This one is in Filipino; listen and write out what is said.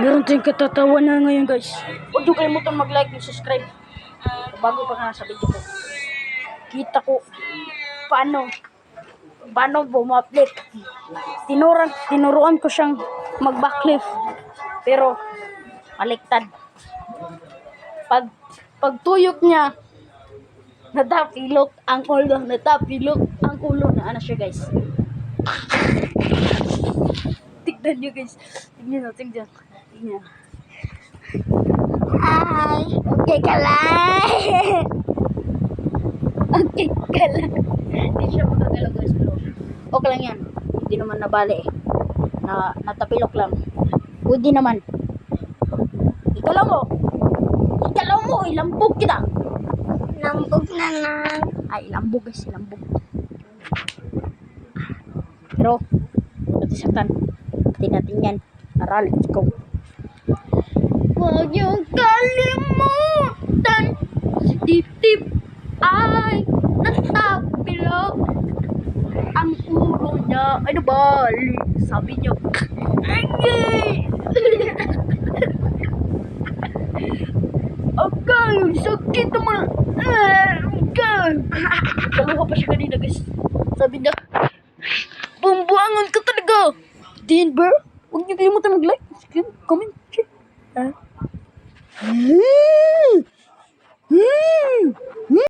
Meron tayong katatawa na ngayon, guys. Huwag niyo kalimutan mag-like and subscribe. Bago pa nga sa video ko. Kita ko paano bumaplik. Tinuruan ko siyang mag-backflip. Pero baliktad. Pagtuyok niya, natapilok ang ulo na ano siya, guys. Tignan nyo, guys. Tignan. Hi! Okay ka lang! Okay ka lang. Hindi siya magagalaw, guys. Okay lang yan. Hindi naman nabali eh. Natapilok lang. Pwede naman. Ikalaw mo! Ilambog kita! Lambog na lang. Ay, ilambog guys. Pero, natisaktan. Pati natin yan. Tara, let's go. Huwag niyong kalimutan. Si Tip-Tip ay natapilok. Ang ulo niya ay nabali. Sabi niya, Engay! Okay, sakit naman. Okay. Kaluha pa siya kanina, guys. Sabi niya, bumbuangan ka talaga. Denver, huwag niyo kalimutan mag-like, comment, share.